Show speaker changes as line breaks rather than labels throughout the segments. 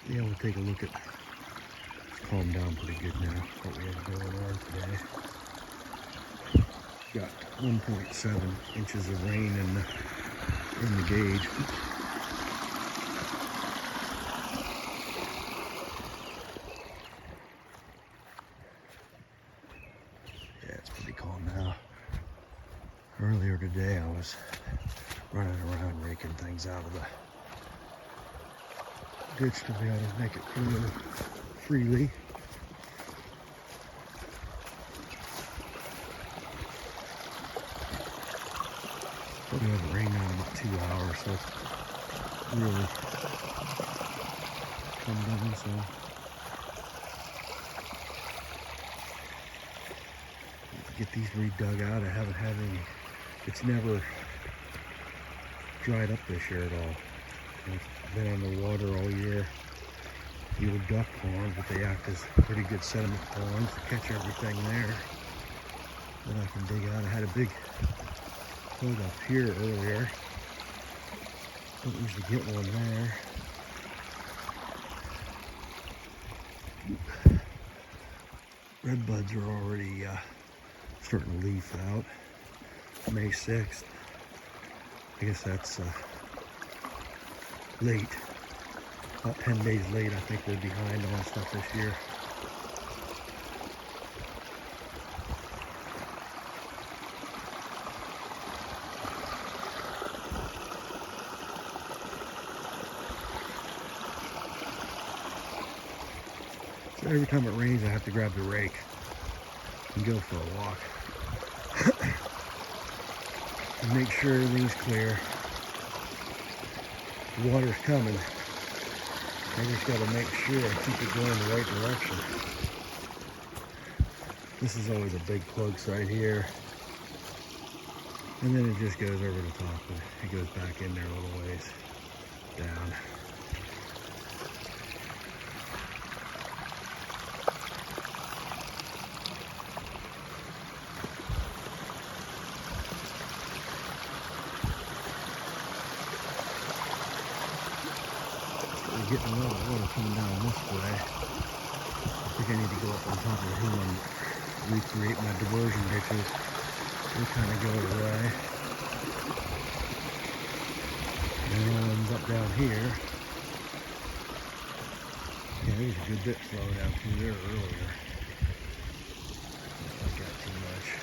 Yeah, we'll take a look at, it's calmed down pretty good now, what we have going on today. Got 1.7 inches of rain in the gauge. Yeah, it's pretty calm now. Earlier today I was running around raking things out of the ditch to be able to make it through freely. But we haven't rained now in about 2 hours, so it's really come down some. Get these redug out. I haven't had any. It's never dried up this year at all. It's been underwater all year. The old duck ponds, but they act as pretty good sediment ponds to catch everything there that I can dig out. I had a big plug up here earlier. Don't usually get one there. Red buds are already starting to leaf out. May 6th. I guess that's late. About 10 days late. I think we're behind on stuff this year. So every time it rains, I have to grab the rake and go for a walk. And make sure everything's clear. The water's coming. I just got to make sure I keep it going the right direction. This is always a big plug site here. And then it just goes over the top and it goes back in there a little ways down. Getting a lot of water coming down this way. I think I need to go up on top of the hill and recreate my diversion ditches. They kind of go away. And it all ends up down here. Yeah, there's a good bit flowing down through there earlier. Don't like that too much.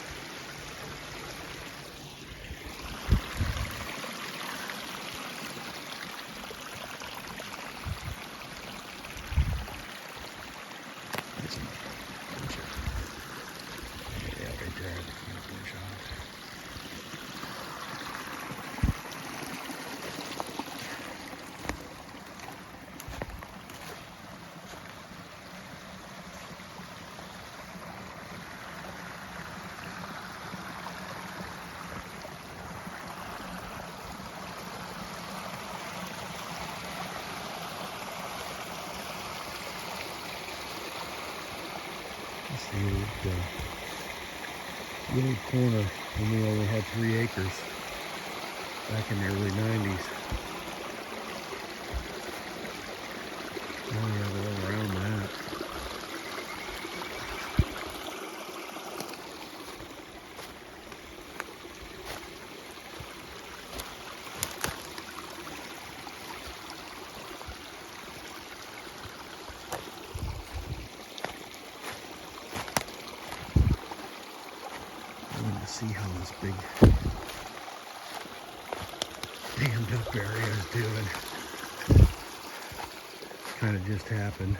The old corner when we only had 3 acres back in the early 90s. Now we have all around that. To see how this big dammed up area is doing. Kind of just happened.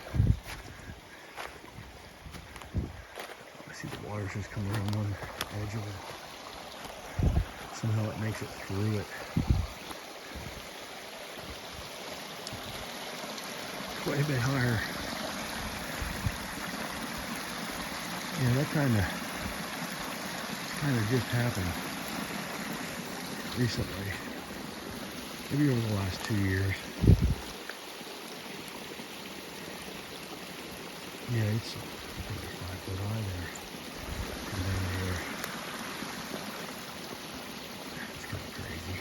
I see the water's just coming around one edge of it. Somehow it makes it through it. Quite a bit higher. Yeah, that kind of just happened recently, maybe over the last 2 years. Yeah, it's 5 foot high there. And then here, it's kind of crazy.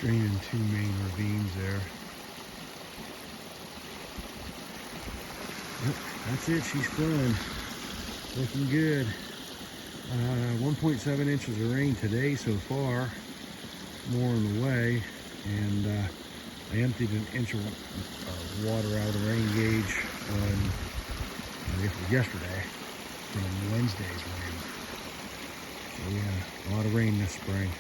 Draining two main ravines there. Yep, that's it. She's flowing. Looking good. 1.7 inches of rain today so far. More on the way. And I emptied an inch of water out of the rain gauge on, I guess it was yesterday, from Wednesday's rain. So yeah, a lot of rain this spring.